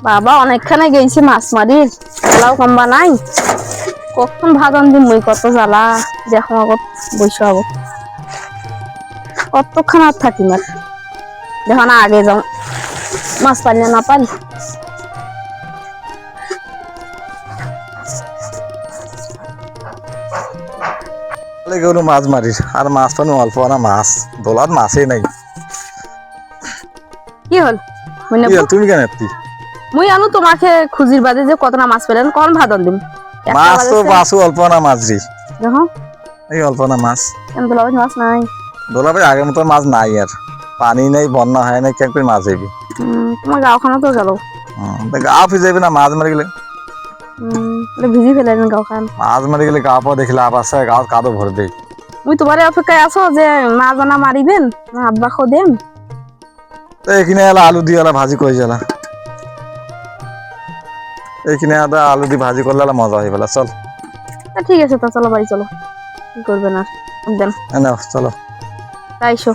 বাবা অনেকখানে গেছি মাছ মারি জ্বালাও কমবা নাই কখন ভাগন দিম মই কত জ্বালা দেখো আগত বসে হব কতক্ষণ আর থাকি মার দেখো না আগে যাও মাছ পারি না পারি গেল মাছ মারিস আর মাছ পানি অল্প না মাছ দোলার মাছই নাই কি হল তুমি কেন এতি মুই আনু তোমাকে খুঁজির বাদে যে কতটা মাছ পেলেন কোন ভাদন দিম মাছ তো মাছও অল্প না মাছ রে দেখো এই অল্প না মাছ কেন দোলাবাই মাছ নাই দোলাবাই আগের মতো মাছ নাই আর পানি নেই বন্যা হয় না কেন করে মাছ হইবি তোমার গাঁওখানা তো গেল গা ফিরে যাবে না মাছ মারি গেলে ভিজি ফেলেন গাঁওখান মাছ মারি গেলে গা পাওয়া দেখলে আপ আসে গাও কাদো ভরবে মুই তোমার অপেক্ষায় আছো যে মাছ আনা মারিবেন না আব্বা খো দেন তো এখানে এলা আলু দিয়ে এলা ভাজি করে জ্বালা এখানে আদা আলু দিয়ে ভাজি করলে এলা মজা হয়ে গেল চল ঠিক আছে তো চলো বাড়ি চলো কি করবেন আর দেন চলো তাইশো